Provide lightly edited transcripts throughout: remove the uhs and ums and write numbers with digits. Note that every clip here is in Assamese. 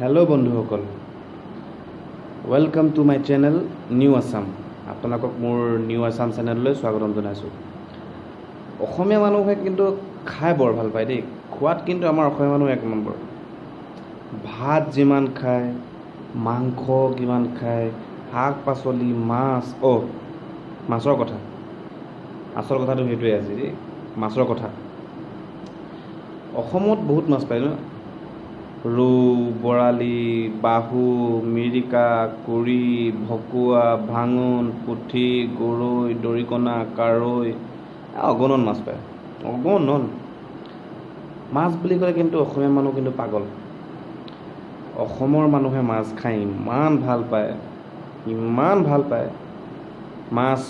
হেল্ল' বন্ধুসকল, welcome to my channel new Assam. আপোনালোকক মোৰ নিউ আছাম চেনেললৈ স্বাগতম জনাইছোঁ। অসমীয়া মানুহে কিন্তু খাই বৰ ভাল পায় দেই। খোৱাত কিন্তু আমাৰ অসমীয়া মানুহ এক নম্বৰ। ভাত যিমান খায়, মাংস কিমান খায়, শাক পাচলি, মাছ। মাছৰ কথা, আচল কথাটো সেইটোৱে আজি দেই, মাছৰ কথা। অসমত বহুত মাছ পায় ন? ৰৌ, বৰালি, বাহু, মিৰিকা, কুৰি, ভকুৱা, ভাঙোন, পুঠি, গৰৈ, দৰিকণা, কাৰৈ, অগণন মাছ পায়, অগণন। মাছ বুলি ক'লে কিন্তু অসমীয়া মানুহ কিন্তু পাগল। অসমৰ মানুহে মাছ খাই ইমান ভাল পায়, ইমান ভাল পায়। মাছ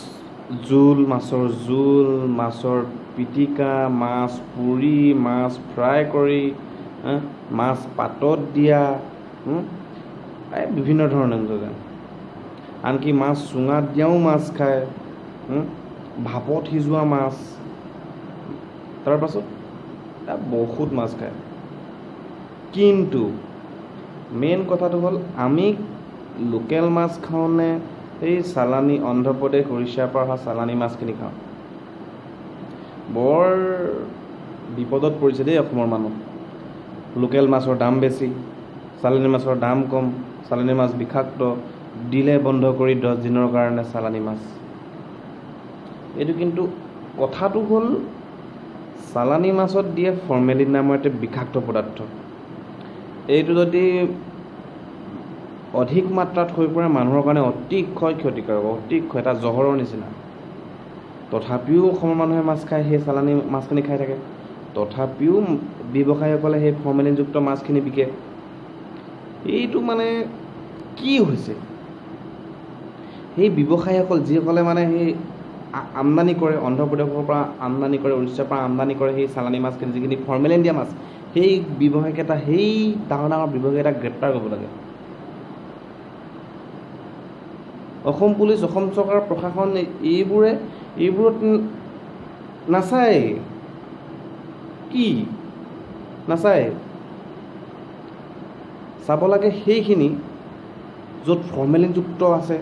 জোল, মাছৰ জোল, মাছৰ পিটিকা, মাছ পুৰি, মাছ ফ্ৰাই কৰি, মাছ পাতত দিয়া, বিভিন্ন ধৰণৰ যোগে। আনকি মাছ চুঙাত দিয়াও মাছ খায়, ভাপত সিজোৱা মাছ, তাৰপাছত বহুত মাছ খায়। কিন্তু মেইন কথাটো হ'ল, আমি লোকেল মাছ খাওঁনে এই চালানী অন্ধ্ৰপ্ৰদেশ, উৰিষ্যাৰ পৰা অহা চালানী মাছখিনি খাওঁ? বৰ বিপদত পৰিছে দেই অসমৰ মানুহ। লোকেল মাছৰ দাম বেছি, চালানী মাছৰ দাম কম। চালানী মাছ বিষাক্ত, দিলে বন্ধ কৰি 10 দিনৰ কাৰণে চালানী মাছ। এইটো কিন্তু কথাটো হ'ল, চালানী মাছত দিয়ে ফৰ্মেলিন নামৰ এটা বিষাক্ত পদাৰ্থ। এইটো যদি অধিক মাত্ৰাত হৈ পৰে মানুহৰ কাৰণে অতিশয় ক্ষতিকাৰক, অতিশয় এটা জহৰৰ নিচিনা। তথাপিও অসমৰ মানুহে মাছ খায়, সেই চালানী মাছখিনি খাই থাকে। তথাপিও ব্যৱসায়ীসকলে সেই ফৰ্মেলিনযুক্ত মাছখিনি বিকে। এইটো মানে কি হৈছে? সেই ব্যৱসায়ীসকল যিসকলে মানে সেই আমদানি কৰে, অন্ধ্ৰপ্ৰদেশৰ পৰা আমদানি কৰে, উৰিষ্যাৰ পৰা আমদানি কৰে সেই চালানী মাছখিনি, যিখিনি ফৰ্মেলিন দিয়া মাছ, সেই ব্যৱসায়ীকেইটা, সেই ডাঙৰ ডাঙৰ ব্যৱসায়ীকেইটাক গ্ৰেপ্তাৰ কৰিব লাগে। অসম পুলিচ, অসম চৰকাৰ, প্ৰশাসন এইবোৰত নাচায়। কি নাচায়? চাব লাগে সেইখিনি য'ত ফৰ্মেলিনযুক্ত আছে,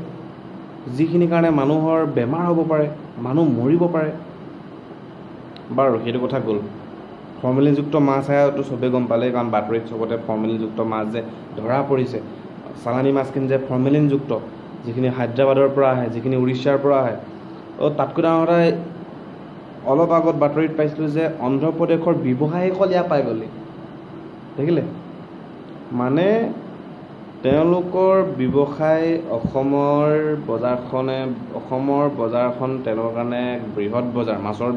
যিখিনি কাৰণে মানুহৰ বেমাৰ হ'ব পাৰে, মানুহ মৰিব পাৰে। বাৰু সেইটো কথা গ'ল। ফৰ্মেলিনযুক্ত মাছ আয়াতো চবেই গম পালে, কাৰণ বাতৰিত চবতে ফৰ্মেলিনযুক্ত মাছ যে ধৰা পৰিছে, চালানী মাছখিনি যে ফৰ্মেলিনযুক্ত, যিখিনি হায়দৰাবাদৰ পৰা আহে, যিখিনি উৰিষ্যাৰ পৰা আহে। তাতকৈ ডাঙৰ কথা, অলপ আগত বাতৰিত পাইছিলোঁ যে অন্ধ্ৰপ্ৰদেশৰ ব্যৱসায়ীসকল ইয়াৰ পাই গ'লে। দেখিলে? মানে তেওঁলোকৰ ব্যৱসায়, অসমৰ বজাৰখন তেওঁলোকৰ কাৰণে বৃহৎ বজাৰ, মাছৰ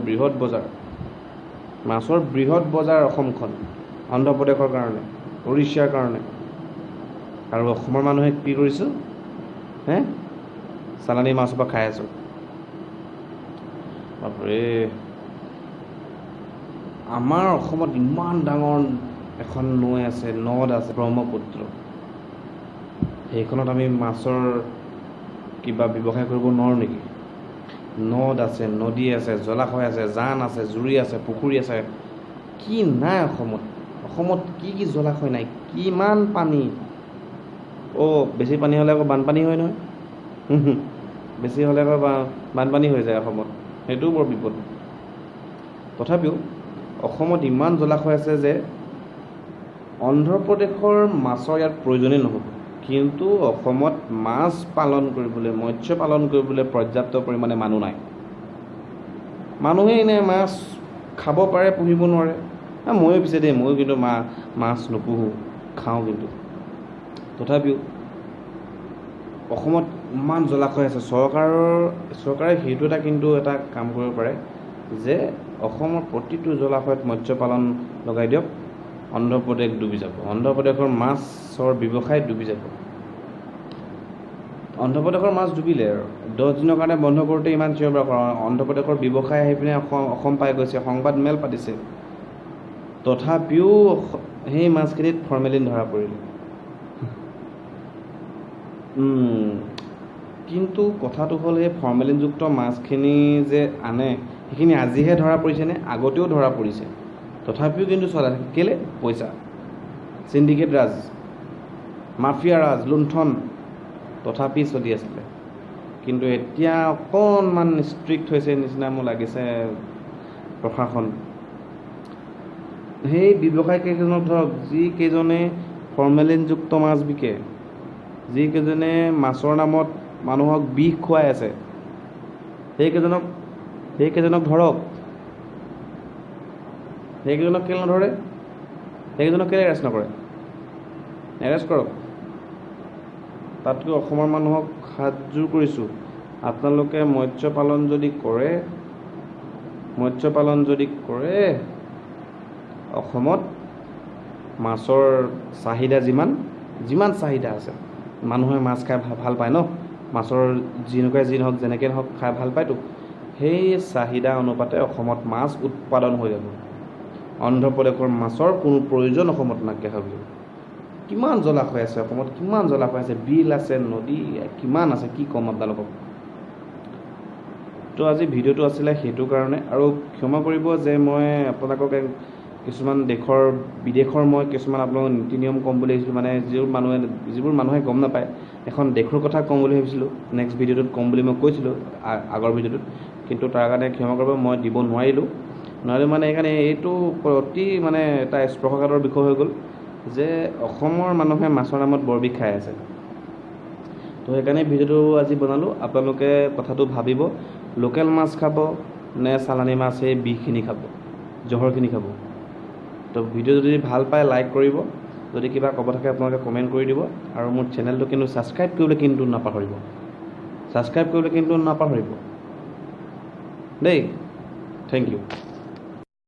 বৃহৎ বজাৰ অসমখন, অন্ধ্ৰপ্ৰদেশৰ কাৰণে, উৰিষ্যাৰ কাৰণে। আৰু অসমৰ মানুহে কি কৰিছোঁ? চালানী মাছৰ পৰা খাই আছোঁ। বাপৰে, আমাৰ অসমত ইমান ডাঙৰ এখন নৈ আছে, নদ আছে, ব্ৰহ্মপুত্ৰ। সেইখনত আমি মাছৰ কিবা ব্যৱসায় কৰিব নোৱাৰোঁ নেকি? নদ আছে, নদী আছে, জলাশয় আছে, জান আছে, জুৰি আছে, পুখুৰী আছে। কি নাই অসমত? অসমত কি কি জলাশয় নাই? কিমান পানী! বেছি পানী হ'লে আকৌ বানপানী হয় নহয়। বেছি হ'লে আকৌ বানপানী হৈ যায় অসমত, সেইটোও বৰ বিপদ। তথাপিও অসমত ইমান জলাশয় আছে যে অন্ধ্ৰপ্ৰদেশৰ মাছৰ ইয়াত প্ৰয়োজনেই নহ'ব। কিন্তু অসমত মাছ পালন কৰিবলৈ, মৎস্য পালন কৰিবলৈ পৰ্যাপ্ত পৰিমাণে মানুহ নাই। মানুহে এনেই মাছ খাব পাৰে, পুহিব নোৱাৰে। ময়ো পিছে দেই, ময়ো কিন্তু মাছ নুপুহোঁ, খাওঁ কিন্তু। তথাপিও অসমত ইমান জলাশয় আছে, চৰকাৰে সেইটো কিন্তু এটা কাম কৰিব পাৰে যে অসমৰ প্ৰতিটো জলাশয়ত মৎস্য পালন লগাই দিয়ক। অন্ধ্ৰপ্ৰদেশ ডুবি যাব, অন্ধ্ৰপ্ৰদেশৰ মাছৰ ব্যৱসায় ডুবি যাব। অন্ধ্ৰপ্ৰদেশৰ মাছ ডুবিলে আৰু 10 দিনৰ কাৰণে বন্ধ কৰোঁতে ইমান চিঞৰ বাখৰ কৰা। অন্ধ্ৰপ্ৰদেশৰ ব্যৱসায় আহি পিনে অসম পাই গৈছে, সংবাদ মেল পাতিছে। তথাপিও সেই মাছখিনিত ফৰ্মেলিন ধৰা পৰিলে। কিন্তু কথাটো হ'ল, সেই ফৰ্মেলিনযুক্ত মাছখিনি যে আনে, সেইখিনি আজিহে ধৰা পৰিছেনে? আগতেও ধৰা পৰিছে। তথাপিও কিন্তু চলাই থাকে। কেলৈ? পইচা, চিণ্ডিকেট ৰাজ। মাফিয়া ৰাজ লুণ্ঠন তথাপি চলি আছিলে। কিন্তু এতিয়া অকণমান ষ্ট্ৰিক্ট হৈছে নিচিনা মোৰ লাগিছে প্ৰশাসন। সেই ব্যৱসায়ী কেইজনক ধৰক, যিকেইজনে ফৰ্মেলিনযুক্ত মাছ বিকে, যিকেইজনে মাছৰ নামত মানুহক বিষ খুৱাই আছে, সেইকেইজনক ধৰক। সেইকেইজনক কেলৈ নধৰে? সেইকেইজনক কেলৈ এৰেষ্ট নকৰে? এৰেষ্ট কৰক। তাতকৈ অসমৰ মানুহক হাতযোৰ কৰিছোঁ, আপোনালোকে মৎস্য পালন যদি কৰে অসমত মাছৰ চাহিদা যিমান চাহিদা আছে, মানুহে মাছ খাই ভাল পায় ন, মাছৰ যি নহওক যেনেকৈ নহওক খাই ভাল পায়তো, সেই চাহিদা অনুপাতে অসমত মাছ উৎপাদন হৈ যাব। অন্ধ্ৰপ্ৰদেশৰ মাছৰ কোনো প্ৰয়োজন অসমত নাইকিয়া হ'ব। কিমান জলাশয় আছে অসমত, কিমান জলাশয় আছে, বিল আছে, নদী কিমান আছে, কি ক'ম আপোনালোকক। তো আজি ভিডিঅ'টো আছিলে সেইটো কাৰণে। আৰু ক্ষমা কৰিব যে মই আপোনালোকক কিছুমান বিদেশৰ মই কিছুমান আপোনালোকক নীতি নিয়ম ক'ম বুলি ভাবিছিলোঁ, মানে যিবোৰ মানুহে গম নাপায়, এখন দেশৰ কথা ক'ম বুলি ভাবিছিলোঁ। নেক্সট ভিডিঅ'টোত ক'ম বুলি মই কৈছিলোঁ আগৰ ভিডিঅ'টোত, কিন্তু তাৰ কাৰণে ক্ষমা কৰিব, মই দিব নোৱাৰিলোঁ মানে সেইকাৰণে এইটো অতি মানে এটা স্পৰ্শকাতৰ বিষয় হৈ গ'ল যে অসমৰ মানুহে মাছৰ নামত বৰ বিষ খাই আছে। তো সেইকাৰণে ভিডিঅ'টো আজি বনালোঁ। আপোনালোকে কথাটো ভাবিব, লোকেল মাছ খাব নে চালানী মাছ সেই বিষখিনি খাব, জহৰখিনি খাব। তো ভিডিঅ' যদি ভাল পায় লাইক কৰিব, যদি কিবা ক'ব থাকে আপোনালোকে কমেণ্ট কৰি দিব। আৰু মোৰ চেনেলটো কিন্তু ছাবস্ক্ৰাইব কৰিবলৈ কিন্তু নাপাহৰিব দেই। Thank U.